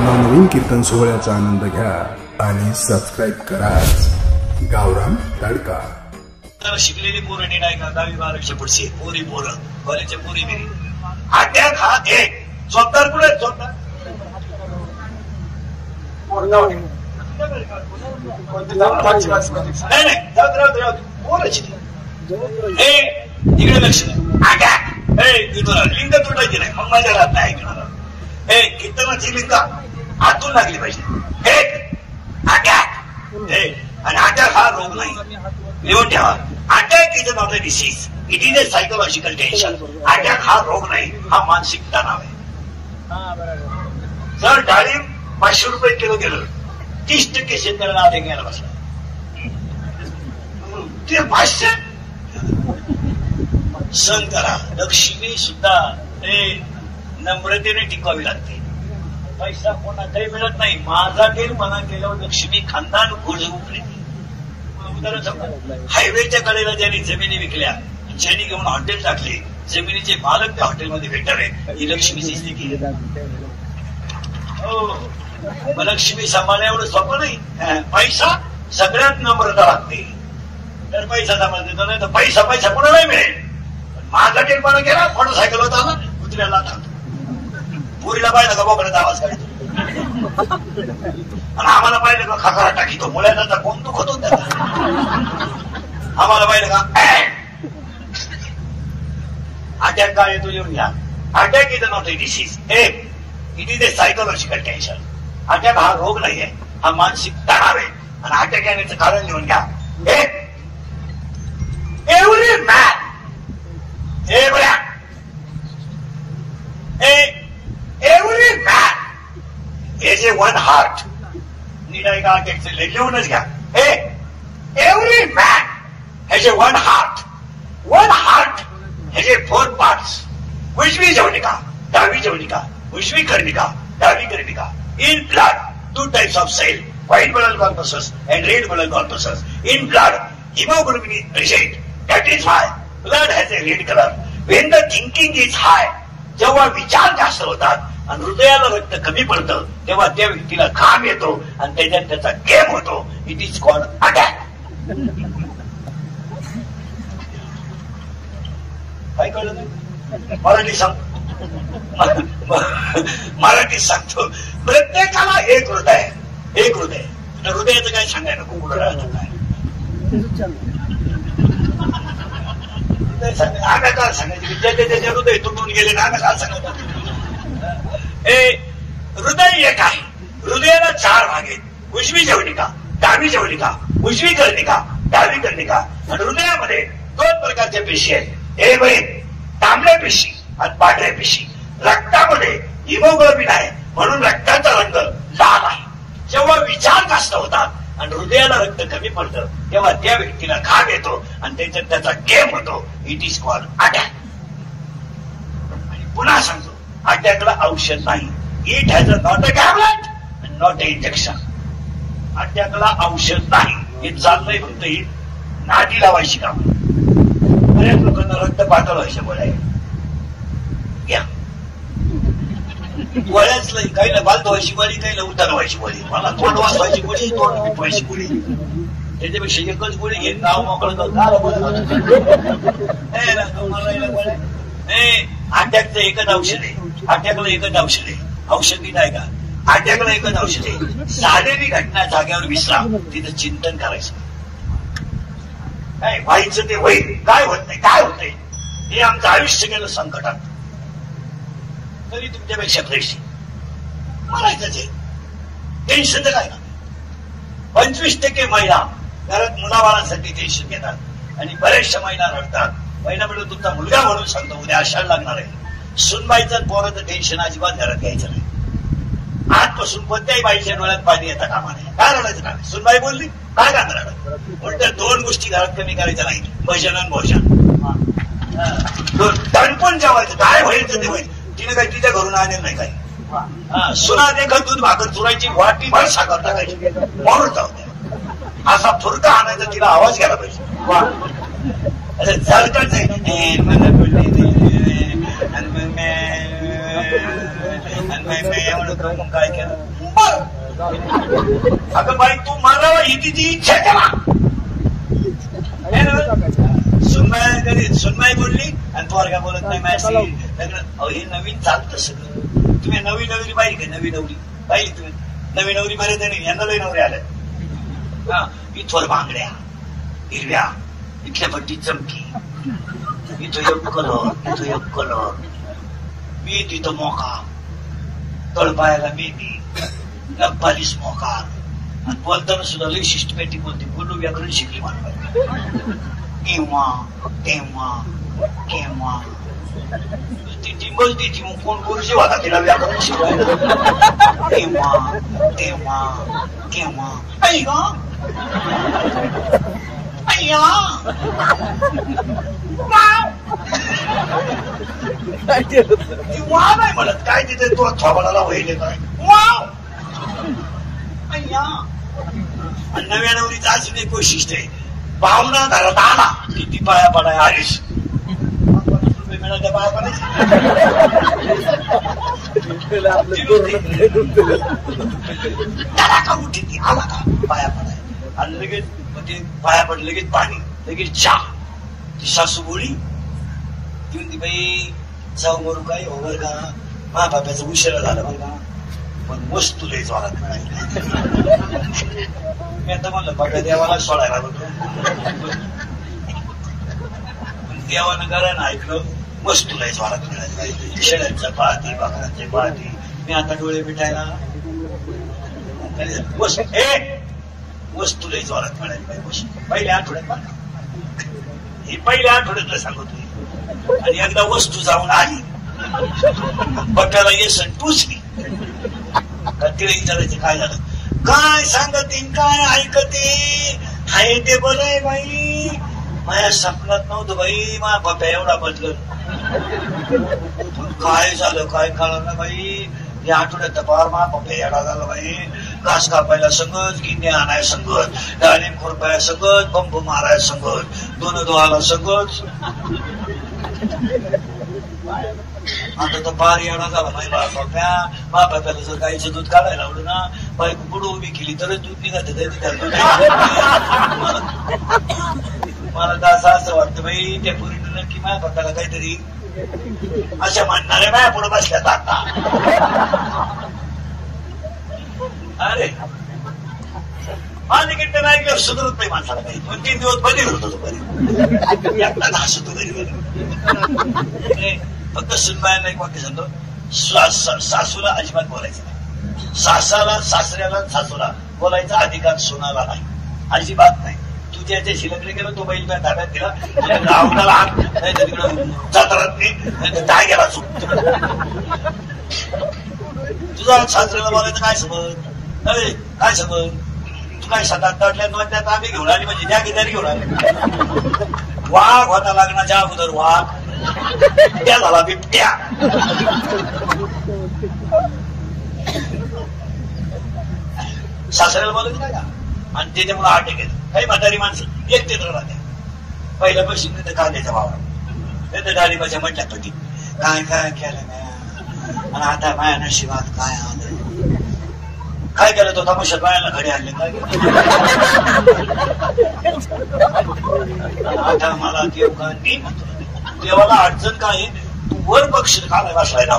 नवनवीन कीर्तन सोहळ्याचा आनंद घ्या आणि सबस्क्राईब करा गावरान तडका. शिकलेली पोरं नीट ऐका. 10-12 पुढची पोरी पोरं कॉलेजच्या पोरी बिरी अटॅक हा एक जोरदार पुढे जोरदार इकडे लक्ष अटॅक लिंग तुटायची नाही मग माझ्या राहत नाही ऐकणार. कीर्तनाची लिंग आतून लागली पाहिजे. आणि अटॅक हा रोग नाही. लिहून ठेवा. Attack is not a disease, it is a psychological tension. Attack हा रोग नाही, हा मानसिक तणाव आहे. जर डाळिंब 500 रुपये किलो गेलं 30% शेतकऱ्याला आधी घ्यायला बसला. ते 500 सण करा. लक्ष्मी सुद्धा नम्रतेने टिकवावी लागते. पैसा कोणाचाही मिळत नाही. माझा तेल मना केल्यावर लक्ष्मी खानदान घोष उठले. उदाहरण समजा, हायवेच्या कडेला ज्यांनी जमिनी विकल्या, ज्यांनी घेऊन हॉटेल टाकले, जमिनीचे मालक त्या हॉटेलमध्ये भेटावे, ही लक्ष्मीची स्थिती आहे. हो, लक्ष्मी सांभाळण्या एवढं सोपं नाही. पैसा सगळ्यात नम्रता लागते. तर पैसा सांभाळतो नाही तर पैसा कोणालाही मिळेल. माझा तेल मना केला, मोटरसायकल होता आला, कुत्र्याला थांबतो. पुरीला पाहिलं का बोकड्याचा आवाज काढतो, आणि आम्हाला पाहिलं का खकारा टाकीतो. मुलांना कोण दुखत होत आम्हाला पाहिलं का. अटॅक काय येतो लिहून घ्या. Attack is not a disease, it is a psychological tension. Attack हा रोग नाहीये, हा मानसिक तणाव आहे. आणि अटॅक येण्याचं कारण लिहून घ्या. Every man every man has a one heart. नीट ऐका. अटॅकचं लिहूनच घ्या. Every man has a one heart. One heart has a 4 parts. उजवी जवनिका, डावी जवनिका, उजवी कर्णिका, डावी कर्णिका. In blood, 2 types of cell, white blood corpuscles and red blood corpuscles. In blood, hemoglobin is present. That is why blood has a red color. When the thinking is high, जेव्हा विचार जास्त होतात आणि हृदयाला रक्त कमी पडतं, तेव्हा त्या व्यक्तीला घाम येतो आणि त्याच्यात त्याचा गेम होतो. It is called attack. काय कळलं नाही? मराठीत सांगतो. प्रत्येकाला एक हृदय, एक हृदय. हृदयाचं काय सांगायला कुकुड राहतं काय आम्ही काय सांगायचं. त्याचे हृदय तुटून गेले ना आम्ही काय सांगायचं. हृदय एक आहे. हृदयाला 4 भाग आहेत. उजवी जवनिका, डावी जवनिका, उजवी कर्णिका, डावी कर्णिका. आणि हृदयामध्ये 2 प्रकारच्या पेशी आहेत. तांबड्या पेशी आणि पांढऱ्या पेशी. रक्तामध्ये हिमोग्लोबिन आहे म्हणून रक्ताचा रंग लाल आहे. जेव्हा विचार जास्त होतात आणि हृदयाला रक्त कमी पडतं, तेव्हा त्या व्यक्तीला घाम येतो आणि त्याच्यात त्याचा गेम होतो. It is called attack. आणि पुन्हा सांगतो, अटॅकला औषध नाही. It has not a tablet not a injection. अटॅकला औषध नाही. हे चाललंय फक्त ही नाटी लावायची काम. बऱ्याच लोकांना रक्त पातळ व्हायच्या गोळ्या घ्या. गोळ्याच नाही. काहीला बाल धुवायची गोळी, काहीला उतार व्हायची गोळी, मला तोंड वाचवायची गोळी, तोंड पिटवायची गोळी. त्याच्यापेक्षा एकच गोळी घेत नाव मोकळं अटॅकचं एकच औषध आहे. अटॅकला एकच औषध आहे. औषधी नाही का. अटॅकला एकच औषध आहे. झालेली घटना जाग्यावर विसरा, तिथं चिंतन करायचं. काय व्हायचं ते होईल. काय होत नाही, काय होतंय. हे आमचं आयुष्य गेलं संकटात, तरी तुमच्यापेक्षा फ्रेश म्हणायचं. टेन्शन तर काय ना. 25% महिला घरात मुलाबाळांसाठी टेन्शन घेतात आणि बऱ्याचशा महिला रडतात. महिला म्हणून तुमचा मुलगा म्हणून सांगतो, उद्या आषाढ लागणार आहे. सुनबाईचं पोराचं टेन्शन अजिबात घरात घ्यायचं नाही. आजपासून कोणत्याही बाईच्या डोळ्यात पाणी येतं कामा नये. काय रडायचं का. सुनबाई बोलली काय का रडत. पण त्या 2 गोष्टी घरात कमी करायच्या नाही. भजन आणि भोजन. दणपण जेवायचं. काय व्हायचं ते व्हायचं. तिने काही तिच्या घरून आणेल नाही काही. सुना देखत दूध भाकर चुरायची, वाटी भर साखर टाकायची, म्हणून जाऊ द्या. असा फुरका आणायचा, तिला आवाज घ्यायला पाहिजे. जळकच काय केलं. अगं बाई तू मारावा ही तिची इच्छा केला सुनमाई बोलली आणि पोरगा बोलत नाही माझ्याशी लग्न. अहो हे नवीन चालतं सगळं. तुम्ही नवी नवरी पाहिली का? नवी नवरी पाहिली तुम्ही? नवी नवरी बरेच नाही, यांना लई नवरी आल्या. हा इथवर बांगड्या हिरव्या, इथल्या पट्टी चमकी, इथं एक कलर, इथं एक कलर, मी तिथं मोका, तळपायाला मेहंदी, नप्पालीस मोका, आणि बोलताना सुद्धा लई शिष्टपेटी बोलते. बोलू व्याकरण शिकली मला. केव्हा तेव्हा केव्हा ती टिंबल तिची मग कोण गुरुजी होता तिला व्याकरण शिकवायला. केव्हा तेव्हा केव्हा अय्या अय्या ती वा नाही म्हणत काय तिथे तो थोबाडाला वहिले काय वाव अय्या. आणि नव्या नवरीचा अजून एक वैशिष्ट्य आहे. भावना घरात आला किती पाया पडाय आयुष ₹50 मिळाल्या पाया पडायचे. का उठी ती आला का पाया पडाय आणि लगेच ते पाया पड लगेच पाणी लगेच चहा. ती सासू बोली ती म्हणती बाई जाऊ मरू काय ओवर का मा बाप्याचा उशिरा झाला बघ का पण वस्तू लई जोरात मिळाली. मी आता म्हणलं बाप्या देवाला सोडायला बघतो देवानं घरानं ऐकलं वस्तू लई जोरात मिळाली. शेळ्यांच्या पाहती बकऱ्यांच्या पाहती. मी आता डोळे मिटायला वस्तू लई जोरात मिळाली बाई. वस्तू पहिल्या आठवड्यात बघा ही पहिल्या आठवड्यातलं सांगतो. आणि एकदा वस्तू जाऊन आली बट्याला येसन टुचली का तिला विचारायचं काय झालं. काय सांगते काय ऐकते हाय ते बरं आहे बाई. माझ्या स्वप्नात नव्हतं बाई मा बाप्या एवढा बदल. काय झालं काय कळलं ना बाई. या आठवड्यात पार मा बाप्या येडा झाला बाई. घास कापायला संगत, गिन्ने आणाय संगत, डाळिंब खुरपाया संगत, पंप माराय संगत, दोन दोहाला संगत. आता तर पार येडा झाला बाई बाप्या. मा बाप्याला जर गाईचं दूध काढायला आवडलं ना बायको पुढं उभी केली तरच दूध निघत. मला तर असं वाटतं बाई त्या पुरीनं नक्की माझ्या बाप्याला काहीतरी अशा म्हणणाऱ्या माझ्या पुढे बसल्यात आता. अरे माझे कीर्तन ऐकल्यावर सुधरत नाही माणसाला काही. 2-3 दिवस बदल होतो तो बरी एकटा हसतो घरी. फक्त सुनबाईला एक वाक्य सांगतो. सासूला अजिबात बोलायचं नाही. सासाला सासऱ्याला सासूला बोलायचा अधिकार सुनाला नाही. अजिबात नाही. तू ज्याच्याशी लग्न केलं तो बैल त्या ताब्यात दिला रावणाला हात नाही तर तिकडं जात्रात नाही तर काय गेला चुक. तुझा सासऱ्याला बोलायचं काय समज. अरे काय समज तू काय 7-8 तडल्यात आम्ही घेऊन आली म्हणजे त्या किती घेऊन आली. वाघ होता लग्नाच्या अगोदर वाघ त्या झाला बिबट्या. सासऱ्याला बोलायचं काय का. आणि त्याच्यामुळे अटक येत. काही म्हातारी माणसं एकटे तर राहते. पहिल्या पैसे नाही तर कांद्याच्या भावाला नाही तर डाळिंबाच्या म्हटल्या पती काय काय केलं नाही. आणि आता माया नशिबात काय आलं. काय केलं तो तमाशात बायाला घडी आणले काय आता मला देव का नाही म्हणतो. देवाला अडचण काय तू वर पक्ष खाला बसवायला.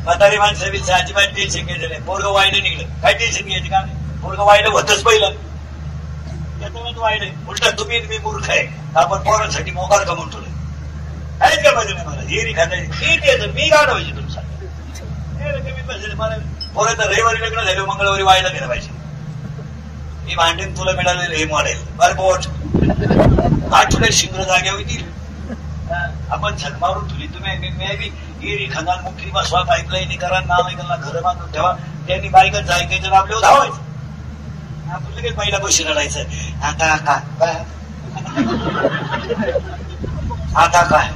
म्हातारी माणसं बिलचं अजिबात टेन्शन घ्यायचं नाही. पोरगं वाईलं निघलं काय टेन्शन घ्यायचं का नाही. पोरगं वाईलं होतच पहिलं त्याच्यामुळे वाईलं. उलटा तुम्ही मी मूर्ख आहे आपण पोरांसाठी मोकार कमवून ठेवलं. काहीच काय पाहिजे नाही मला. हिरी खायचं मी गाडं पाहिजे तुमचा कमी पाहिजे मला. पोरं तर रविवारी लग्न झालं मंगळवारी वाईला गेलं पाहिजे. मी भांडीन तुला मिळालेलं हे मॉडेल बरं पोट आठवड्यात शिंगर जाग्या होतील. आपण छत मारून तुली तुम्ही हिरी खंदान मुठी बसवा पाईपलाईन करा नाला घरं बांधून ठेवा. त्यांनी बायकच जायचं तर आपल्यावर धावायचं. आपण लगेच पहिला पैसे रडायचं आता काय आता काय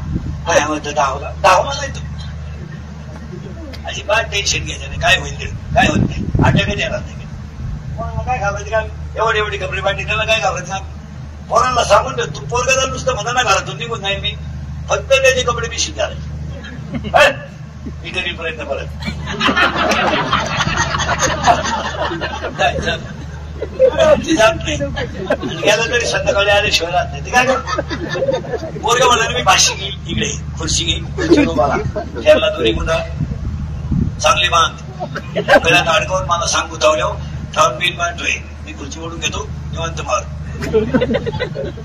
काय म्हणतं धावला नाही तू. अजिबात टेन्शन घ्यायचं नाही. काय होईल काय होत नाही. अटकच येणार नाही. काय घाबरायचं काय एवढी कपडे पाठी त्याला काय घाबरायचं ना. पोरांना सांगून तू पोरगा नुसतं म्हणा ना घरातून निघून नाही मी फक्त त्याचे कपडे मी शिकायचे. मी कधी प्रयत्न करत जात नाही आणि गेलं तरी संध्याकाळी आले शहरात नाही. ते काय पोरग म्हणलं मी भाशी घेईल, इकडे खुर्ची घेईल, खुर्ची उभाला त्याला दोन्ही गुंडा चांगली बांध गळ्यात अडकवून मला सांग गुतावल्यावर ठाऊन बिल बांधतोय, मी खुर्ची ओढून घेतो निवांत मार.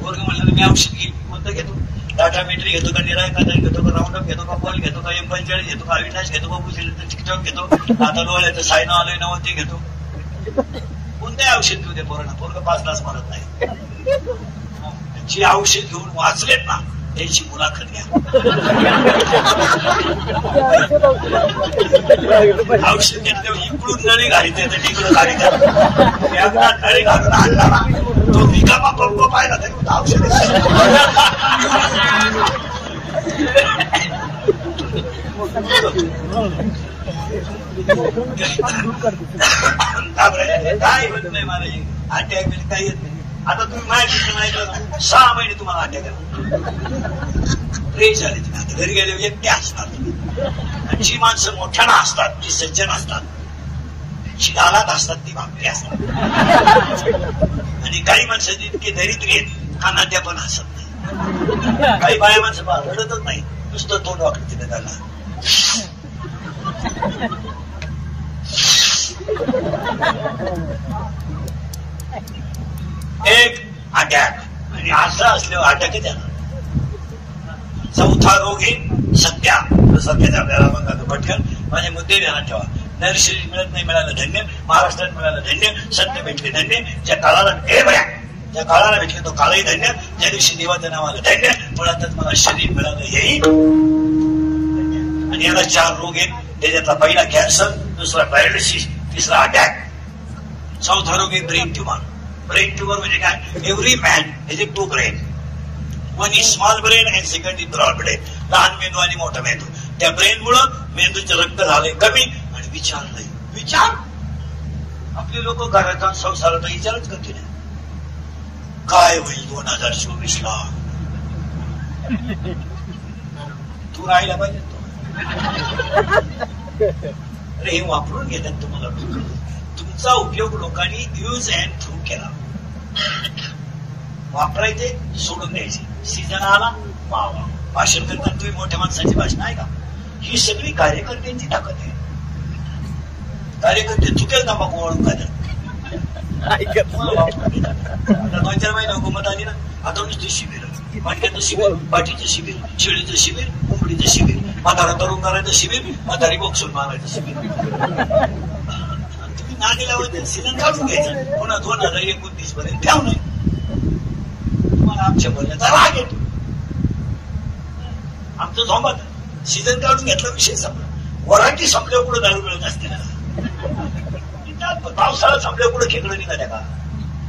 पोरग म्हणलं मी औषध घेईल, कोणतं घेतो? टाटा मेट्री घेतो का, निराय का घेतो का, राऊंडअप घेतो का, बॉल घेतो का, M45 घेतो का, अविनाश घेतो का, बुशीचं टिकटॉक घेतो, आता डोळ्याचं सायना आलोय नव ते घेतो. कोणत्याही औषध घेऊ दे पोरांना, पोरग 5 तास मारत नाही. जी औषध घेऊन वाचलेत ना त्यांची मुलाखत घ्या. औषध घेतल्यावर इकडून नळी घालीत तिकडून घालीत, नळी घालून आणला ना तो रिकामा पंप पाहिला तरी औषध काय होत नाही मला अटॅक बिल काही येत नाही. आता तुम्ही माहिती नाही का 6 महिने तुम्हाला अटॅक फ्रेश झाले. आता घरी गेले एकटे असतात. जी माणसं मोठ्यानं असतात, जी सज्जन असतात, जी गालात असतात, ती भाकरी असतात. आणि काही माणसं इतके दरिद्री आहेत कानाद्या पण हसत नाही. काही बाया माणसं रडतच नाही, नुसतं तोंड वाकडं तिथे त्याला. एक अटॅक आणि असं असल्यावर अटॅकच येणार. 4था रोग आहे सत्या. सत्याच्या आपल्याला म्हणतात पटकन माझे मुद्दे ध्यानात ठेवा. नर्सरी मिळत नाही मिळालं धन्य, महाराष्ट्रात मिळालं धन्य, सत्य भेटले धन्य, ज्या काळाला ज्या काळाला भेटले तो काळही धन्य, ज्या दिवशी देवाच्या नावाला धन्य, मुळातच मला शरीर मिळालं हेही. आणि याला 4 रोग आहेत. त्याच्यातला पहिला कॅन्सर, दुसरा पॅरालिसिस, तिसरा अटॅक, 4था रोग आहे ब्रेन ट्युमर. ब्रेन ट्युमर म्हणजे काय? Every man has a 2 brain. One is small brain and second is broad brain. लहान मेंदू आणि मोठा मेंदू. त्या ब्रेन मुळे मेंदूचं रक्त झालंय कमी आणि विचार नाही. विचार आपले लोक घराचा संसाराचा विचारच करते नाही. काय होईल 2024 ला? तू राहायला पाहिजे तो. अरे हे वापरून घेतात तुम्हाला. तुमचा उपयोग लोकांनी यूज अँड थ्रू केला. वापरायचे सोडून द्यायचे. सीझन आला वा. भाषण करताना तुम्ही मोठ्या माणसाची भाषण आहे का? ही सगळी कार्यकर्त्यांची ताकद आहे. कार्यकर्ते चुकेल का मग ओळख खात्यात. 2-4 महिने हुकूमत आली ना, आता नुसती शिबिर, मटक्याचं शिबिर, पाठीचं शिबिर, शेळीचं शिबिर, कोंबडीचं शिबिर, म्हातारा तरुण करायचं शिबिर, म्हातारी बॉक्सून मारायचं शिबिर. तुम्ही नागे लावायचं सीझन काढून घ्यायचं. पुन्हा 2029 पर्यंत ठेव नाही. तुम्हाला आमच्या बोलण्याचा राग येतो. आमचं झोंबात सीझन काढून घेतला विषय संपला. वराठी संपल्यावर पुढे दारू मिळत असते ना. पावसाळा संपल्यावर पुढे खेकडं निघाल्या का?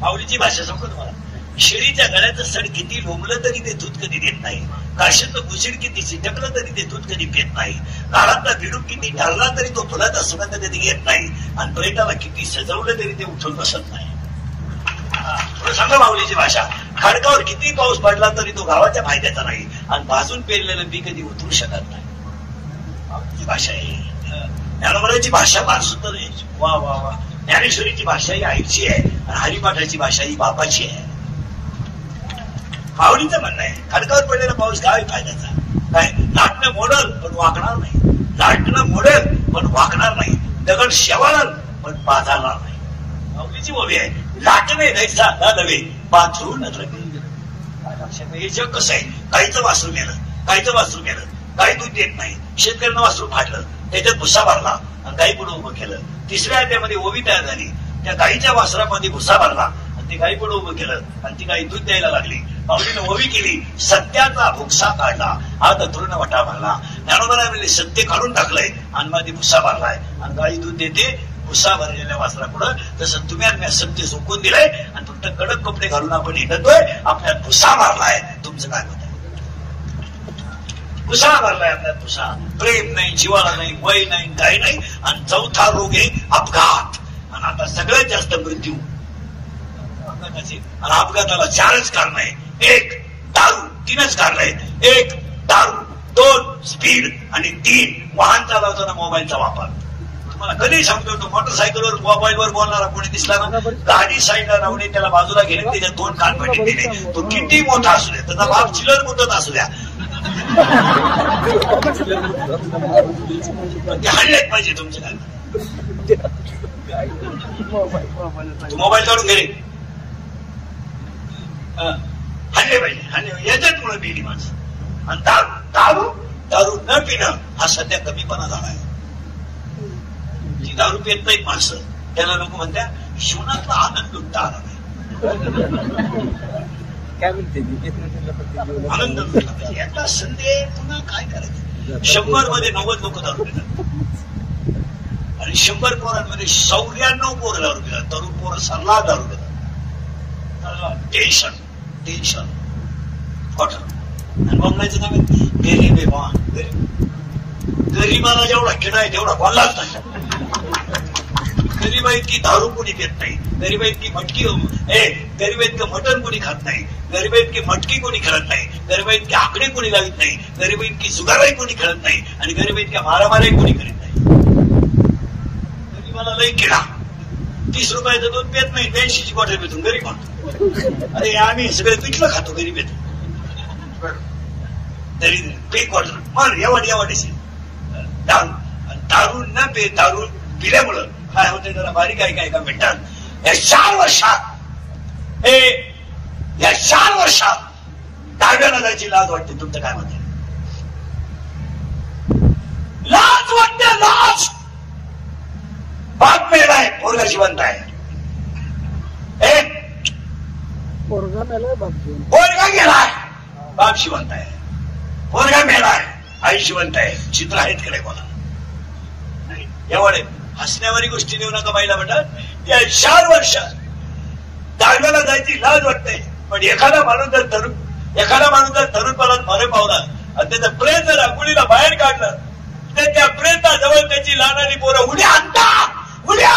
आवडीची भाषा सांगतो तुम्हाला. शेळीच्या गळ्याचं सड किती लोंबलं तरी ते दूध कधी देत नाही. काशीचं भुशीड किती चिटकलं तरी ते दूध कधी पेत नाही. काळातला भिडूक किती ढालला तरी तो फुलाचा सुगंध कधी घेत नाही. आणि पर्यटनाला किती सजवलं तरी ते उठून बसत नाही. सांगा माऊलीची भाषा. खडकावर किती पाऊस पडला तरी तो गावाच्या फायद्याचा नाही. आणि भाजून पेरलेलं बी कधी उतरू शकत नाही. माऊलीची भाषा आहे. ज्ञानोबराची भाषा फार सुंदर आहे. वा वा वा. ज्ञानेश्वरीची भाषा ही आईची आहे आणि हरिपाठाची भाषा ही बापाची आहे. माऊलीचं म्हणणं आहे खडकावर पडलेला पाऊस काय फायद्याचा. काय लाटणं मोडल पण वाकणार नाही. लाटणं मोडेल पण वाकणार नाही. दगड शेवाळल पण पाजारणार नाही. माऊलीची ओवी आहे. लाटणे नैसा न नव्हे पाथरू न द्रव्ये. हे जग कसं आहे. गाईचं वासरू नेलं, गाईचं वासरू नेलं, गाई दूध देत नाही. शेतकऱ्यांना वासरू फाटलं, त्याच्यात भुसा भरला आणि गाई पुढे उभं केलं. 3ऱ्या अध्यायामध्ये ओवी तयार झाली. त्या गाईच्या वासरामध्ये भुसा भरला आणि ती गाई पुढे उभं केलं आणि ती गाई दूध द्यायला लागली. माऊलीनं ओवी केली. सत्याचा भुसा काढला हा तरुण वटा भरला. ज्ञानोबराने सत्य काढून टाकलंय आणि मध्ये भुसा भरलाय आणि गाई दूध देते. भुसा भरलेल्या वासरापुढं तसं तुम्ही आणि सत्य झोकून दिलंय आणि फक्त कडक कपडे घालून आपण हिंडतोय. आपल्यात भुसा भरलाय. तुमचं काय होत आहे? भुसा भरलाय आपल्यात भुसा. प्रेम नाही, जिवाळा नाही, वय नाही, काही नाही. आणि 4था रोग आहे अपघात. आणि आता सगळ्यात जास्त मृत्यू अपघाताचे. आणि अपघाताला 4च कारण आहे. 1 दारू, 3च कारण आहेत. 1 दारू, 2 स्पीड आणि 3 वाहन चालवताना मोबाईलचा वापर. तुम्हाला कधी सांगतो, तो मोटरसायकलवर मोबाईलवर बोलणारा कोणी दिसला ना, गाडी साईडला लावणे, त्याला बाजूला गेले, त्याच्या 2 कानपट्टी दिले. तो किती मोठा असू द्या, त्याचा बाप चिलर मुदत असू द्या, ते हाणलेच पाहिजे तुमच्या काय. तू मोबाईल काढून घे, हाणले पाहिजे, हाणले. याच्यात पिली माणसं. आणि दारू दारू न पिणं हा सध्या कमीपणा झाला आहे. जी दारू पित नाहीत माणसं, त्याला लोक म्हणतात जीवनातला आनंद लुटता आला नाही. आनंद लुटला पाहिजे. यातला संधी पुन्हा काय करायचं. 100 मध्ये 90 लोक दारू पितात आणि 100 पोरांमध्ये 94 पोरं दारू पितात. तरुण पोरं सरला दारू पितात. Tension tension hotel. आणि बघण्याचं नाव आहे गरीब आहे बा. गरीबाला जेवढा किडा आहे तेवढा बोललाच नाही. गरीबा इतकी दारू कोणी घेत नाही, गरीबा इतकी मटकी, गरीबा इतकं मटण कोणी खात नाही, गरीबा इतकी मटकी कोणी खेळत नाही, गरीबा इतकी आकडे कोणी लावित नाही, गरीबा इतकी जुगाराही कोणी खेळत नाही आणि गरीबा इतक्या मारामाराही कोणी करीत नाही. गरीबाला लई किडा. 30 रुपयाचं दूध पेत नाही, 82ची बॉटल पितून गरीब म्हणतो. अरे आम्ही सगळे पिठलं खातो गरीब येतो. तरी पेक वॉटर मग एवढी दारू न पे, दारू पिल्यामुळं काय होते जरा बारीक आहे काय का मिनिटात. या 4 वर्षात या 4 वर्षात दाव्याला जायची लाज वाटते. तुमचं काय म्हणते? लाज वाटते, लाज. बाप मेला आहे, पोरगा जिवंत आहे. पोरगा गेलाय, बाप जिवंत आहे. पोरगा मेलाय, आई जिवंत आहे. चित्र आहेत कडे बोला. एवढे हसण्यावारी गोष्टी देऊ नका बाईला म्हणतात. या 4 वर्षात दाव्याला जायची लाज वाटते. पण एखादा माणूस जर तरुणपणात मरे पावला आणि त्याचं प्रेम जर अंघोळीला बाहेर काढलं तर त्या प्रेताजवळ त्याची लहानारी पोरं उड्या आणतात. उड्या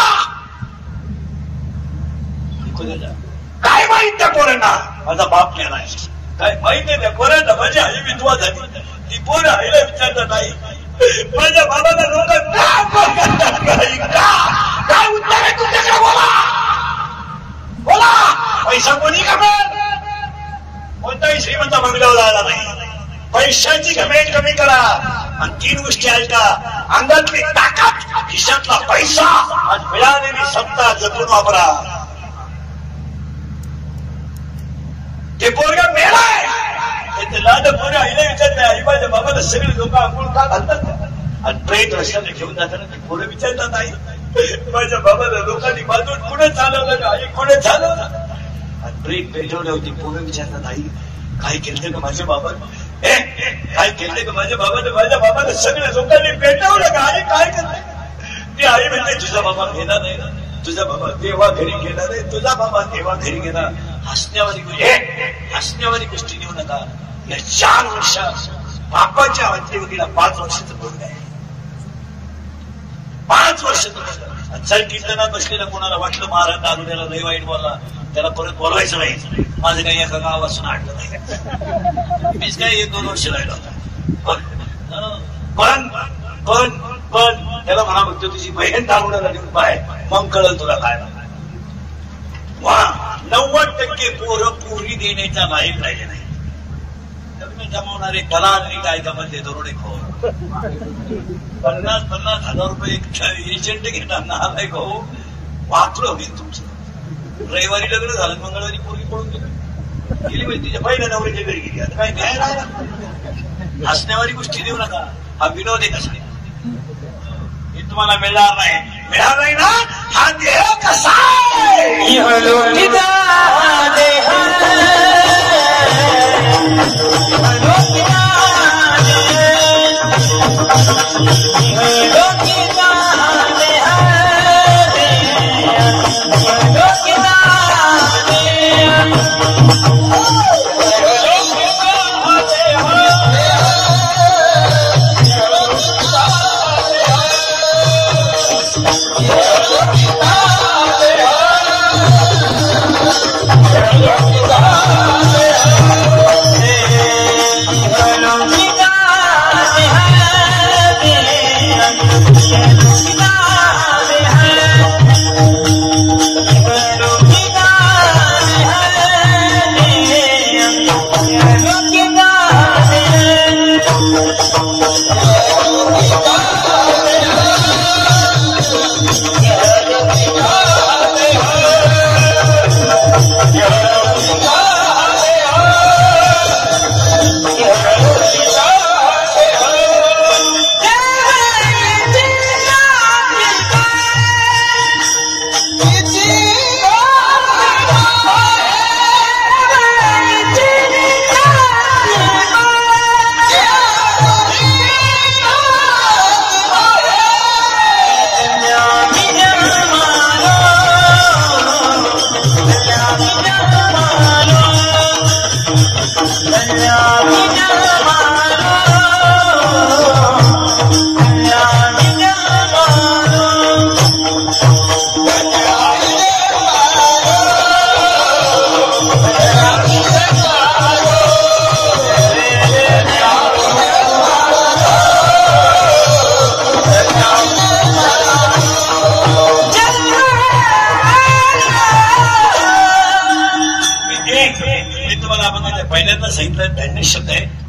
काय माहित त्या पोरांना माझा बाप मेला आहे. काय माहित नाही त्या पोरांना माझी आई विधवा झाली. ती पोरं आईला विचारतात नाही माझ्या बाबाला लोक काय उत्तर आहे तुमच्याकडे? बोला बोला. पैसा कोणी कमेल? कोणताही श्रीमंत बंगल्यावर आला नाही. पैशाची घमेंड कमी करा आणि 3 गोष्टी आहेत का? अंगातली ताकद, खिशातला पैसा आणि मिळालेली सत्ता जपून वापरा. ते पोरगा मेलाय, लाद पोरं आईला विचारते आई माझ्या बाबाला सगळे लोक आंघोळ का घालतात आणि प्रेत रस्त्याने घेऊन जाताना ते पोरं विचारतात आई माझ्या बाबाला लोकांनी बाजून पुढे चालवलं का? आई पुढे चालवलं आणि प्रेत पेटवले होते. पोरं विचारतात आई काय केलं का माझ्या बाबाने? काय केलं का माझ्या बाबाने? माझ्या बाबाला सगळ्या लोकांनी पेटवलं का? आई काय करते? ती आई म्हणते तुझा बाबा गेला नाही ना, तुझा बाबा देवा घरी गेला नाही, तुझा बाबा देवा घरी गेला. हसण्यावारी गोष्टी देऊ नका. या 4 वर्षात बापाच्या अंत्यविधीला 5 वर्षाचं बोलणं आहे. 5 वर्षाचं. चल कीर्तनात बसलेला कोणाला वाटलं महाराज दारुड्याला लई वाईट बोलला, त्याला परत बोलवायचं नाही. माझं काही एका गावापासून आटलं नाही. मीच काय 1-2 वर्ष राहिलो होता. पण त्याला म्हणा बघतो तुझी बहीण दारुड्याला देऊन पाय, मग कळल तुला काय. 90% पोरं पुरी देण्याच्या लायक राहिले नाही. लग्न जमवणारे दलाल काय का म्हणते दरोडेखोर. 50,000 रुपये एजंट घेताना आलाय का हो? वाचलं होईल तुमचं. रविवारी लग्न झालं, मंगळवारी पोरगी पडून गेली म्हणजे तिच्या पहिल्या नवऱ्याच्या घरी गेली. आता काय न्याय राहिला? हसण्यावारी गोष्टी देऊ नका. हा विनोद आहे कसा? हे तुम्हाला मिळणार नाही ना. हा देह कसा Yeah.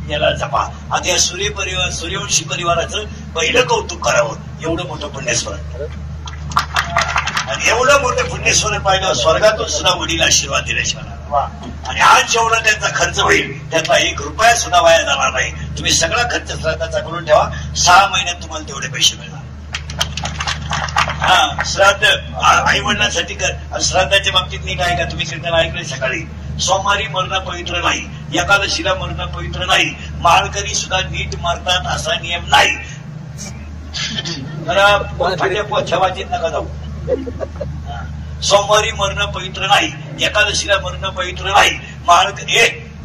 याला जपा. आता या सूर्यवंशी परिवाराचं पहिलं कौतुक करावं. एवढं मोठं पुण्यस्मरण आणि एवढं मोठं पुण्यस्मरण पाहिलं स्वर्गातून सुद्धा वडील आशीर्वाद दिल्याशिवाय. आणि आज जेवढा त्यांचा खर्च होईल त्यातला 1 रुपया सुद्धा वाया जाणार नाही. तुम्ही सगळा खर्च श्राद्धाचा करून ठेवा. 6 महिन्यात तुम्हाला तेवढे पैसे मिळणार. हा श्राद्ध आई वडिलांसाठी कर. श्राद्धाच्या बाबतीत मी काय का तुम्ही कीर्तन ऐकले सकाळी. सोमवारी मरणं पवित्र नाही, एकादशीला मरणं पवित्र नाही, माळकरी सुद्धा नीट मरतात असा नियम नाही. ठेवायचे नका जाऊ. सोमवारी मरणं पवित्र नाही, एकादशीला मरणं पवित्र नाही,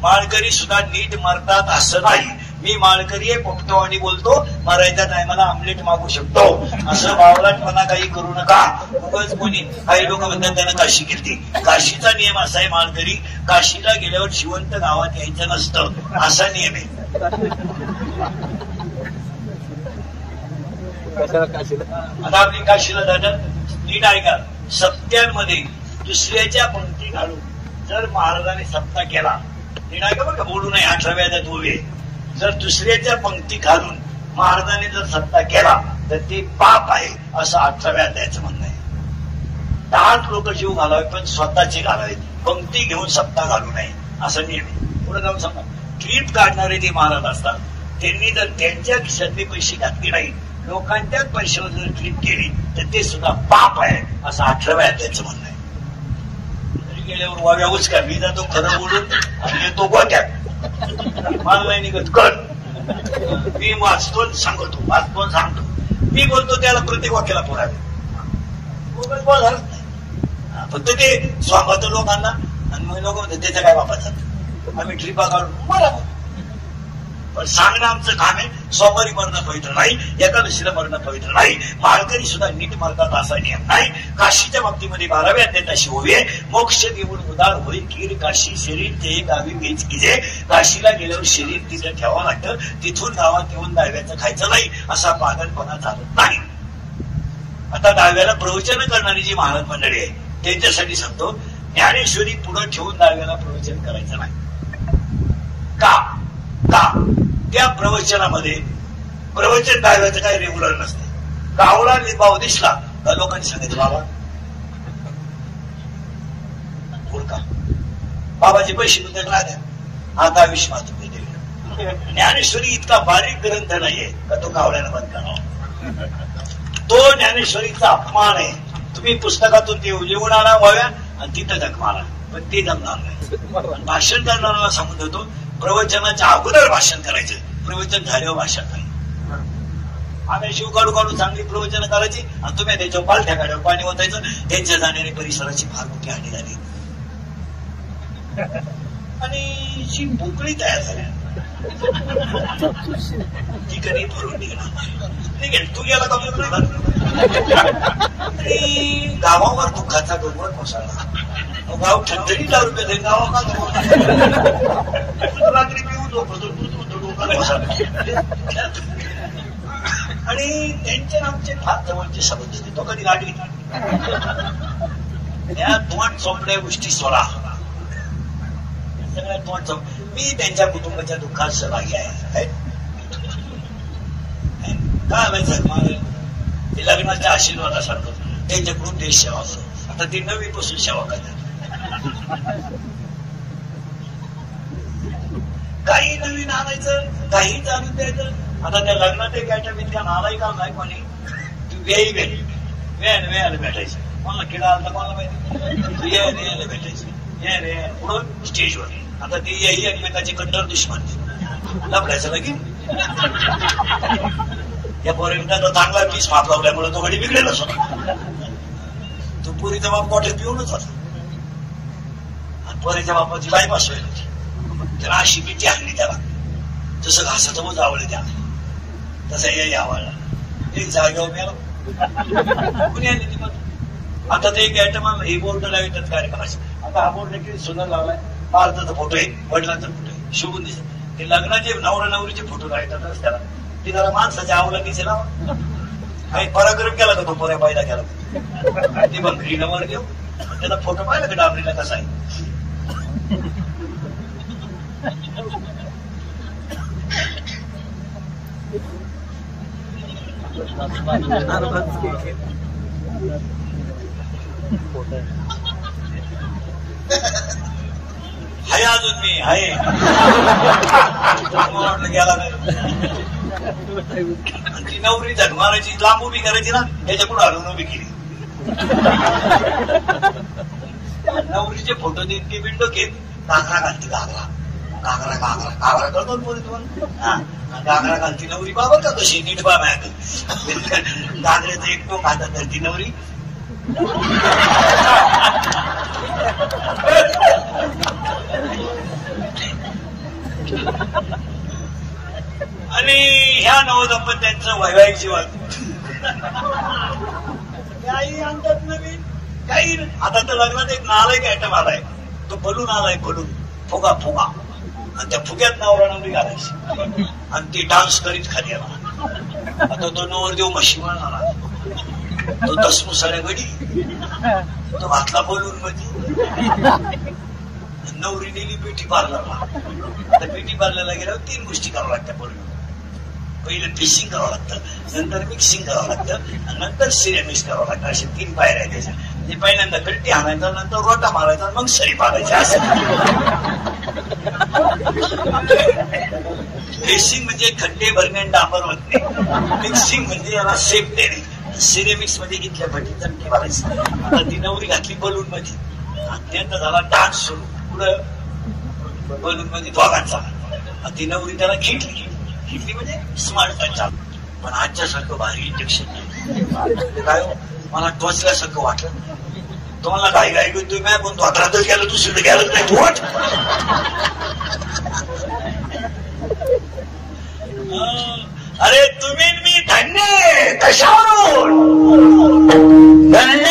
माळकरी सुद्धा नीट मरतात असं नाही. मी माळकरी आहे, पोपतो आणि बोलतो, मरायच्या टायमाला आमलेट मागू शकतो असं बावळटपणा काही करू नका. उगाच कोणी काही लोक म्हणतात त्यानं काशी केली. काशीचा नियम असा आहे माळकरी, काशीला गेल्यावर जिवंत गावात यायचं नसतं असा नियम आहे. आता आपली काशीला जाणं नीट ऐका. सप्त्यांमध्ये दुसऱ्याच्या पंक्ती घालून जर महाराजांनी सप्ताह केला, नीट ऐका बरं का, बोलू नाही 18व्या अध्यायात उभे. जर दुसऱ्याच्या पंक्ती घालून महाराजांनी जर सप्ताह केला तर ते पाप आहे असं 18व्या अध्यायाचं म्हणणं आहे. 10 लोक जीव घालावे पण स्वतःचे घालावेत, पंक्ती घेऊन सप्ताह घालू नये असं नियम आहे. पुढे जाऊन सांगा. ट्रीप काढणारे ते महाराज असतात, त्यांनी जर त्यांच्या खिशातले पैसे घातले नाही, लोकांच्याच पैशावर जर ट्रीप केली तर ते सुद्धा पाप आहे असं 18व्या अध्यायाचं म्हणणं आहे. गेल्यावर वाव्यावच का मी जातो खरं बोलून आणि येतो गोट्यात. मला नाही निघत कर. मी वाचतो सांगतो. मी बोलतो त्याला प्रत्येक वाक्याला पुरावे. फक्त ते स्वागत लोकांना आणि मग लोक म्हणतात त्याच्या काय बापाचं आम्ही ट्रिपा काढून मला. पण सांगणं आमचं काम आहे. सोमवारी मरणं पवित्र नाही, एकादशीला मरणं पवित्र नाही, माळकरी सुद्धा नीट मरतात असा नियम नाही. काशीच्या बाबतीमध्ये 12व्या अध्यायात अशी होई आहे. मोक्ष देऊन उदार होई कीर काशी शरीर ते गावी वेच कीजे. काशीला गेल्यावर शरीर तिथं ठेवावं लागतं, तिथून गावात येऊन दहाव्याचं खायचं नाही असा पागलपणा चालत नाही. आता दहाव्याला प्रवचन करणारी जी महाराज मंडळी आहे त्यांच्यासाठी सांगतो, ज्ञानेश्वरी पुढे ठेवून दहाव्याला प्रवचन करायचं नाही. का? त्या प्रवचनामध्ये प्रवचन दहाव्याचं काही रेग्युलर नसतं. गावला लिंबाव दिसला का लोकांनी सांगितलं बाबा का बाबाचे पैसे मुद्दे राहत्या आता 20 रुपये दिले. ज्ञानेश्वरी इतका बारीक ग्रंथ नाहीये का तो गावल्याला बंद करावा. तो ज्ञानेश्वरीचा अपमान आहे. तुम्ही पुस्तकातून ते लिहून आणा व्हाव्या आणि तिथं जग मारा, पण ते जमणार नाही. भाषण करणाऱ्याला सांगून देतो, प्रवचनाच्या अगोदर भाषण करायचं, प्रवचन झाल्यावर भाषण नाही. आम्ही शिव काढू चांगली प्रवचन करायची आणि तुम्ही त्याच्यावर पालथ्या काढ्यावर पाणी ओतायचं. त्यांच्या जाणाऱ्या परिसराची फार मोठी हानी झाली आणि जी पोकळी तयार झाल्या ती कधी भरून निघणार. तू गेला का आणि गावावर दुःखाचा डोंगर कोसळला. गाव ठणठणी दारू रुपये गावा रात्री पिऊन डोंगर कोसळला. आणि त्यांचे आमचे फार जवळचे संबंध होते. तो कधी गाडी त्या तोंड चोपड्या गोष्टी सोडा, सगळ्या तोंड चोप. मी त्यांच्या कुटुंबाच्या दुःखात सहभागी आहे. काय व्हायचं ते लग्नाच्या आशीर्वादासारखं त्यांच्याकडून देश सेवा असतो. आता ते 9वी पासून सेवा करतात. काही नवीन आणायचं, काही चालू द्यायचं. आता त्या लग्नात एक आयटम इतक्या नालाही काम नाही, कोणी वेळ भेटायचं. कोणाला किडा आला कोणाला माहिती, यायला भेटायचं पुढं स्टेजवर. आता ते याही एकमेकाचे कट्टर दुश्मन लपडायचं लगेच. या पोरीला चांगला पीस माप लावल्यामुळे तो घडी बिघडेलच होता. तो पोरीचा बाप मोठे पिऊनच होता आणि पोरीच्या बापाची बायपास व्हायला होती. त्याला अशी पिठी आणली त्याला, जसं घासाचं मग आवडलं त्याला तसं याही आवडला. एक जागेवर मिळाला कुणी आली ती. आता ते एक आयटम हे बोर्ड लावतात कार्यक्रमाचे. आता हा बोर्ड देखील सुंदर लावलाय. भारताचा फोटो आहे, वडिलांचा फोटो आहे, शिवून दिसत. ते लग्नाचे नवरा नवरीचे फोटो लावतात त्याला. ती जरा माणसाच्या आवला दिसे ना, काही पराक्रम केला का तो पोऱ्या पायदा केला. ती बंकरी नवर घेऊ त्याचा फोटो पाहिला का डाबरीला कसा आहे. हाय अजून मी हाय वाटलं गेला नाही. ती नवरी झक मारायची लांब उभी करायची ना त्याच्या पुढे हलवून उभी केली. नवरीचे फोटो देत की विंडो घेत घागरा घालती घागरा घागरा घागरा घागरा करतो पोरी तुम्हाला घागरा घालती नवरी बाबा का कशी नीट बाबा घागऱ्याचं एक टोक हातात धरती नवरी. आणि ह्या नवदंपत्यांचं वैवाहिक जीवन काही आणतात नवीन काही. आता तर लग्नात एक नालायक आयटम आलाय तो बलून आलाय बलून फुगा फुगा आणि त्या फुग्यात नवरा नवरी घालायची आणि ती डान्स करीत खाली आला. आता तो नवरदेव मशिवाळ झाला तो दसमुसाऱ्या गडी तो घातला बलून मध्ये. नवरी नेली ब्युटी पार्लरला. आता ब्युटी पार्लरला गेल्यावर 3 गोष्टी करावं लागतात बलून. पहिलं फिशिंग करावं लागतं नंतर मिक्सिंग करावं लागतं आणि नंतर सिरेमिक्स करावं लागतं. अशा 3 पायऱ्या त्याच्या. म्हणजे पहिल्यांदा कल्टी आणायचा नंतर रोटा मारायचा मग सरी पाडायची असं. फिशिंग म्हणजे खड्डे भरणे आणि डांबर होते. मिक्सिंग म्हणजे याला सेफ देणे. सिरेमिक्स म्हणजे इथल्या भटी चमकी मारायची. आता ती नवरी घातली बलून मध्ये अत्यंत झाला डान्स सुरू पुढं बलून मध्ये दोघांचा. ती नवरी त्याला खिटली खिटली म्हणजे स्मार्ट टच. पण आजच्यासारखं भारी इंजेक्शन नाही. काय मला टोचल्यासारखं वाटलं. तुम्हाला घाई घाई करतोय मी पण तो हातातच गेलो दुसरीकडे गेलंच नाही तू वाट. अरे तुम्ही मी धन्य कशावरून धन्य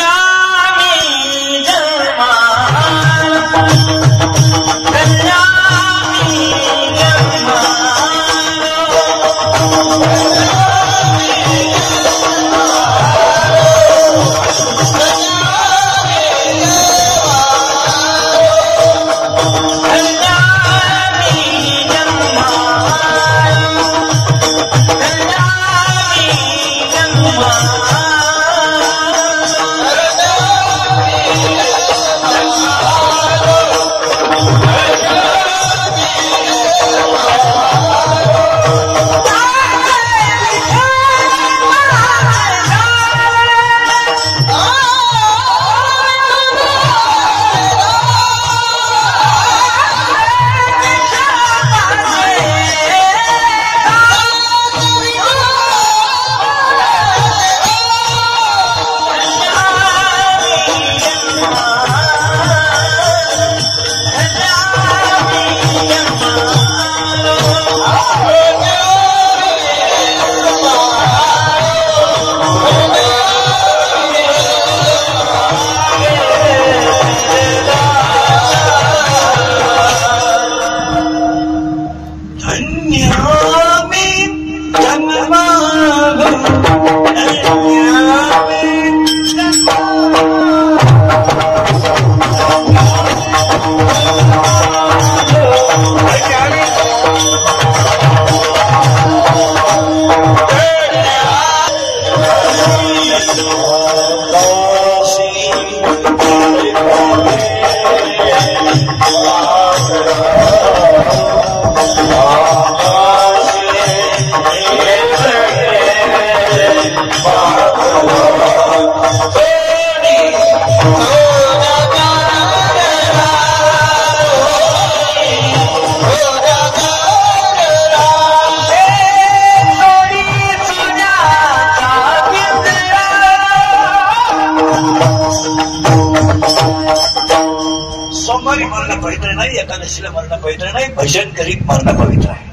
सोमवारी मरण पवित्र नाही एकादशीला मरण पवित्र नाही भजन करीत मरण पवित्र आहे.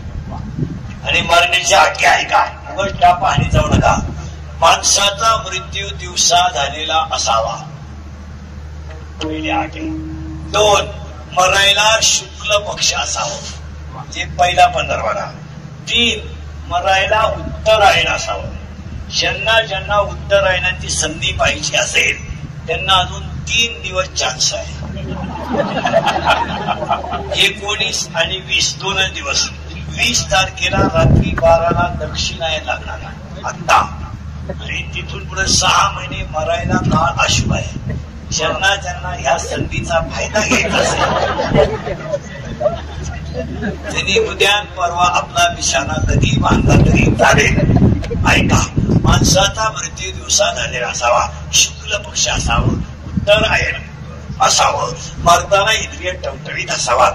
आणि मरण्याची आज्ञा आहे का उघडता पाहणी जाऊ नका. माणसाचा मृत्यू दिवसा झालेला असावा. पहिली अट. 2 मरायला शुक्ल पक्ष असावं म्हणजे पहिला 15वाडा. 3 मरायला उत्तरायण असावं. ज्यांना ज्यांना उत्तरायणाची संधी पाहिजे असेल त्यांना अजून 3 दिवस चान्स आहे. 19 आणि 20 2 दिवस. 20 तारखेला रात्री 12ला दक्षिणायन लागणार. आता आणि तिथून पुढे 6 महिने मरायला काळ अशुभ आहे. ज्यांना ज्यांना ह्या संधीचा फायदा घ्यायचा असेल त्यांनी उद्या परवा आपला बिछाना कधी बांधला तरी चालेल. ऐका, माणसाचा मृत्यू दिवसा झालेला असावा, शुक्ल पक्ष असावं, उत्तरायण असावं, मर्दाना इंद्रिय टवटवीत असावा.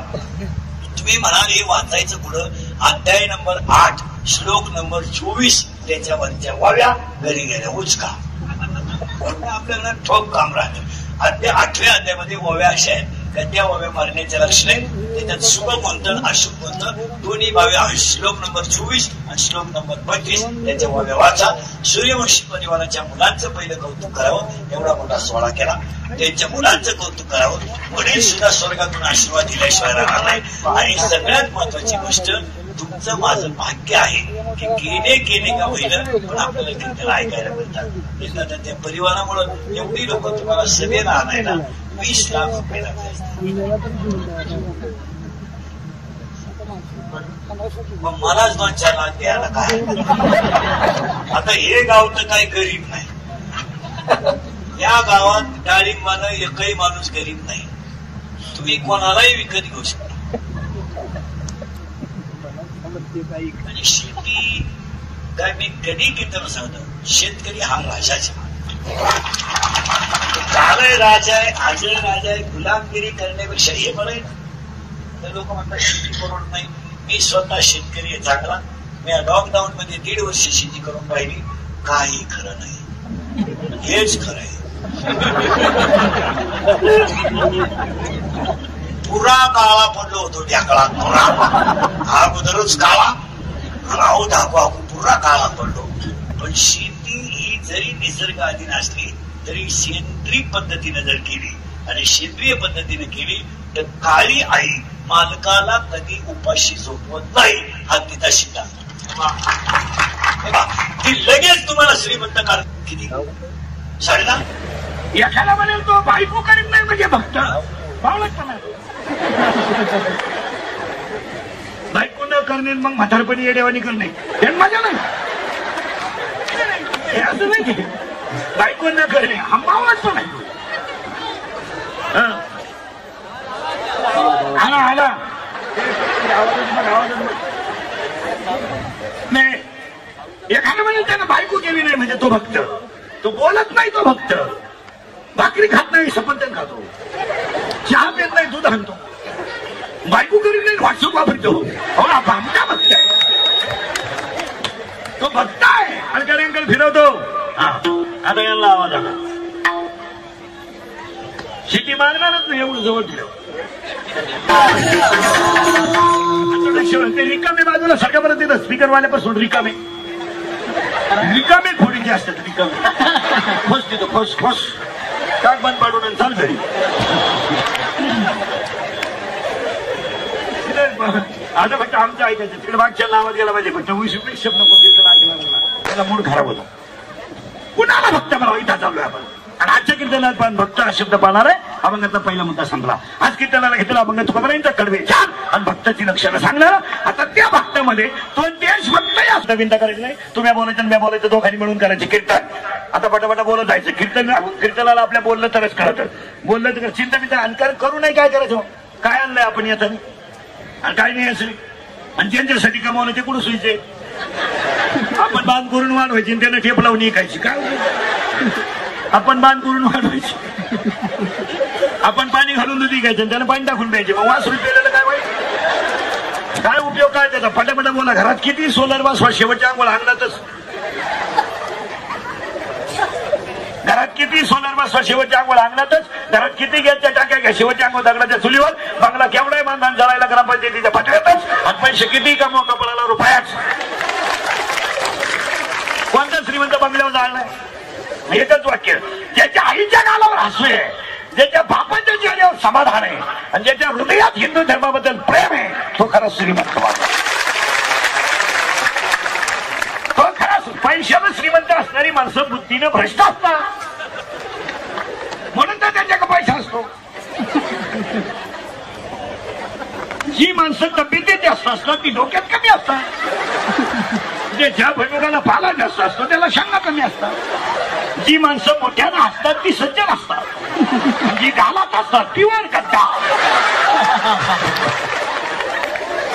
तुम्ही म्हणाल हे वाचायचं पुढं, अध्याय नंबर 8 श्लोक नंबर 24 त्याच्यावरच्या वाव्या घरी गेल्या उचका. आपल्याला ठोक काम राहतं. 8व्या अध्यायामध्ये ओव्या अशा आहेत का त्या ओव्या मारण्याचे लक्षणे, त्याच्यात शुभ कोणतं अशुभ कोणतं दोन्ही भाव्या. श्लोक नंबर 24 आणि श्लोक नंबर 25 त्याच्या ओव्या वाचा. सूर्यवंशी परिवाराच्या मुलांचं पहिलं कौतुक करावं, एवढा मोठा सोहळा केला. त्यांच्या मुलांचं कौतुक करावं, वडील सुद्धा स्वर्गातून आशीर्वाद दिल्याशिवाय राहणार नाही. आणि सगळ्यात महत्वाची गोष्ट, तुमचं माझं भाग्य आहे की केले का पहिलं पण आपल्याला कीर्तन ऐकायला मिळतात. त्या परिवारामुळे एवढी लोक तुम्हाला सभेला आणायला 20 लाख रुपये लागतात. मग मलाच 2-4 लाख द्यायला काय. आता हे गाव तर काही गरीब नाही. या गावात डाळिंबानं एकही माणूस गरीब नाही. तुम्ही कोणालाही विकत घेऊ शकता. आणि शेती काय मी कधी कीर्तन सांगतो, शेतकरी हा राजाचा कालय राजा आहे, आजय राजा आहे. गुलामगिरी करण्यापेक्षा हे बरं. तर लोक म्हणतात शेती परवडत नाही. मी स्वतः शेतकरी आहे चांगला. मी लॉकडाऊन मध्ये 1.5 वर्ष शेती करून राहिली. काही खरं नाही, हेच खरं आहे. पुरा काळा पडलो होतो ढाकळा. पुरा अगोदरच काळा, राहू दाखवा पुरा काळा पडलो. पण शेती ही जरी निसर्गाधीन असली तरी सेंद्रिय पद्धतीने जर केली आणि सेंद्रिय पद्धतीने केली तर काळी आई मालकाला कधी उपाशी झोपवत नाही. हा तिचा सिद्धांत. ती लगेच तुम्हाला श्रीमंत कर. किती 10.5 एखादा म्हणेल तो बायको करीत नाही म्हणजे भक्त पावलंच नाही. बायको न करणे मग म्हातारपणी येडेवाणी करणे हे मजा नाही. हे असं नाही की बायको न करणे हा पावलंच नाही. आला आला नाही. एखादा म्हणेल त्यानं बायको केली नाही म्हणजे तो भक्त. तो बोलत नाही तो भक्त. भाकरी खात नाही सफरचंद खातो. चहा पित नाही दूध आणतो. बायको करीत नाही व्हॉट्सअप वापरतो. हो भामटा भक्त आहे तो. भक्त आहे. अडकड्यांकडे फिरवतो. आता यांना आवाज आला. शेती मारणारच नाही एवढं जवळ ठेव. ते रिकामे बाजूला सगळ्यापर्यंत येतं. स्पीकरवाल्यापासून रिकामे खोडीचे असतात. रिकामे खोस तिथं खोस खोस टाक बंद पाडून आणि चाल घरी. आता फक्त आमचं ऐकायचं. तिकडे मागच्या आवाज गेला पाहिजे. पण 20 शब्द कीर्तन ऐकायला लागला त्याला मूड खराब होतो. कुणाला भक्त मला इथं चाललोय आपण. आणि आजच्या कीर्तनात पण भक्त हा शब्द पाहणार आहे. अभंगाचा पहिला मुद्दा संपला. आज कीर्तनाला घेतला अभंग तुकारामांचा कडवे छान आणि भक्ताची लक्षणं सांगणार. आता त्या भक्तामध्ये तो देश भक्त जास्त विनंती करायची नाही. तुम्ही बोलायचं आणि मी बोलायचं दोघांनी मिळून करायचे कीर्तन. आता पटापटा बोलत जायचं. कीर्तनाला आपल्या बोललं तरच कळतं. बोललं तर चिंता बिंता आणि करू नाही. काय करायचं काय आणलंय आपण याचा आणि काय नाही असं. आणि ज्यांच्यासाठी कमावलं ते कुठं सुईचे. आपण बांध करून वाढवायची आणि त्याला ठेप लावून ऐकायची. काय आपण बांध करून वाढवायची. आपण पाणी घालून दूध घ्यायचं आणि त्याला पाणी टाकून द्यायचे. मग वास रुपयाला काय वाईट. काय उपयोग काय त्याचा. फटाफटा बोला. घरात किती सोलर बसवा शेवटच्या अंघोळ अंगणातच. घरात किती सोलर बसवा शेवटच्या अंघोळ अंगणातच. घरात किती गॅसच्या टाक्या घ्या शेवटच्या अंघोळ दगडाच्या चुलीवर. बंगला केवढाही बांधण जळायला ग्रामपंचायतीच्या पटव्यातच. आणि पैसे किती कमवा कपडाला रुपयाच. कोणता श्रीमंत बंगल्यावर जाळलाय. एकच वाक्य. ज्याच्या आईच्या गालावर हसू आहे, ज्याच्या बापाच्या चेहऱ्यावर समाधान आहे आणि ज्याच्या हृदयात हिंदू धर्माबद्दल प्रेम आहे तो खरा श्रीमंत माणूस. तो खरा. पैशानं श्रीमंत असणारी माणसं बुद्धीनं भ्रष्ट असतात. म्हणून तर त्यांच्याकडे पैसा असतो. जी माणसं तब्येतीत जास्त असतात ती डोक्यात कमी असतात. म्हणजे ज्या भूमिकाला पाला जास्त असतो त्याला शांगा कमी असतात. जी माणसं मोठ्यानं हसतात ती सज्जन असतात, जी गालात असतात ती वर करतात.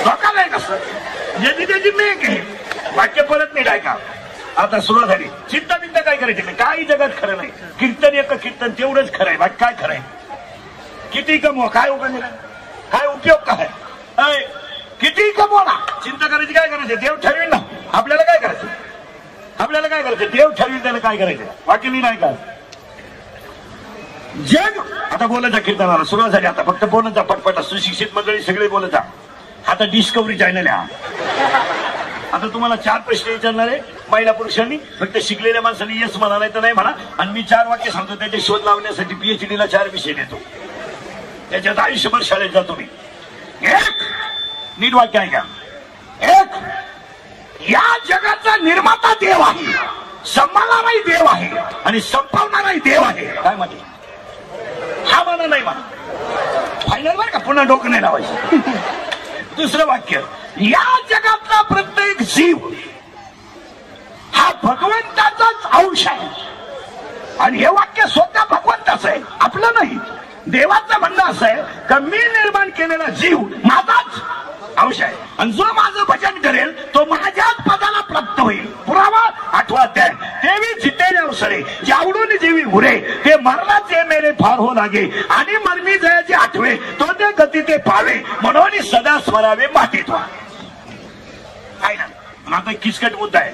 धोकादायक असत ज्याची त्याची मेक आहे. वाक्य परत नाही ऐका. आता सुरुवात झाली. चिंता बिंता काय करायची नाही, काही जगात खरं नाही. कीर्तन एक कीर्तन तेवढंच खरं आहे, बाकी काय खरं आहे. किती कमवा काय उपयोग नाही, काय उपयोग काय. किती कमवला चिंता करायची काय करायची, देव ठरवेल ना. आपल्याला काय करायचं, आपल्याला काय करायचं, देव ठरवेल त्याला काय करायचं. वाक्य नाही का जग. आता बोलायचा कीर्तनाला सुरुवात झाली. आता फक्त बोलायचा पटपट. सुशिक्षित मंडळी सगळे बोलायचा. आता डिस्कवरी चॅनल आहे. आता तुम्हाला 4 प्रश्न विचारणार आहे महिला पुरुषांनी. फक्त शिकलेल्या माणसांनी येस म्हणा नाही तर नाही म्हणा. आणि मी 4 वाक्य सांगतो, त्याचे शोध लावण्यासाठी PhD ला 4 विषय देतो. त्याच्यात आयुष्यभर शाळेत जातो मी. एक नीट वाक्य आहे का. एक, या जगाचा निर्माता देव आहे, संभाळणाराही देव आहे आणि संपवणाराही देव आहे. काय म्हटलं, हा म्हणा नाही म्हणा. फायनल बरं का, पुन्हा डोकं नाही लावायचं. दुसरं वाक्य, या जगातला प्रत्येक जीव हा भगवंताचाच अंश आहे. आणि हे वाक्य स्वतः भगवंताचं आहे, आपलं नाही. देवाचं म्हणणं असं आहे का मी निर्माण केलेला जीव माझाच अंश आहे आणि जो माझं भजन करेल तो माझ्याच पदाला प्राप्त होईल. पुरावा 8वा अध्याय. देवी जितेने अवसरे जावडून जीवी उरे ते मरणाचे मेरे फार हो लागे आणि मरमी जयाचे आठवे तो ते गती ते पावे म्हणून सदा स्मरावे मातीत व्हा. आहे ना. आता किचकट मुद्दा आहे.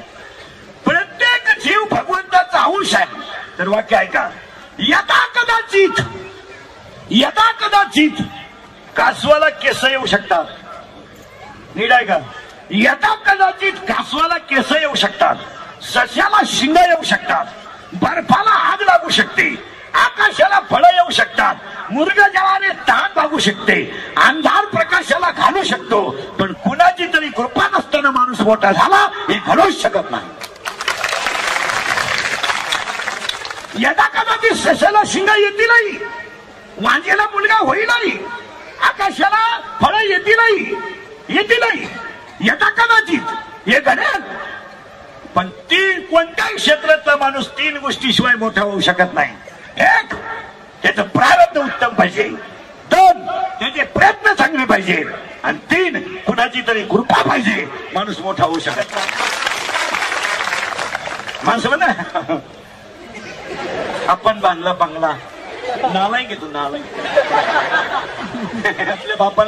प्रत्येक जीव भगवंताचा अंश आहे. तर वाक्य ऐका. यदा कदाचित कासवाला केस येऊ शकतात. नीट आहे का. यदा कदाचित कासवाला केस येऊ शकतात, सस्याला शिंग येऊ शकतात, बर्फाला आग लागू शकते, आकाशाला फळं येऊ शकतात, मुर्गजवाने ताण लागू शकते, अंधार प्रकाशाला घालू शकतो, पण कुणाची तरी कृपा नसताना माणूस मोठा झाला हे घडूच शकत नाही. यदा कदाचित सस्याला शिंग येतीलही, वांजेला मुलगा होईलही, आकाशाला फळं येतीलही, यदा कदाचित हे घडेल. पण 3 कोणत्याही क्षेत्रातला माणूस 3 गोष्टीशिवाय मोठा होऊ शकत नाही. 1, त्याचं प्रारब्ध उत्तम पाहिजे. 2, त्याचे प्रयत्न चांगले पाहिजे. आणि 3, कुणाची तरी कृपा पाहिजे. माणूस मोठा होऊ शकत नाही. माणसं म्हणा आपण बांधला बंगला, नालायक आहे तू, नालायक. आपल्या बापाला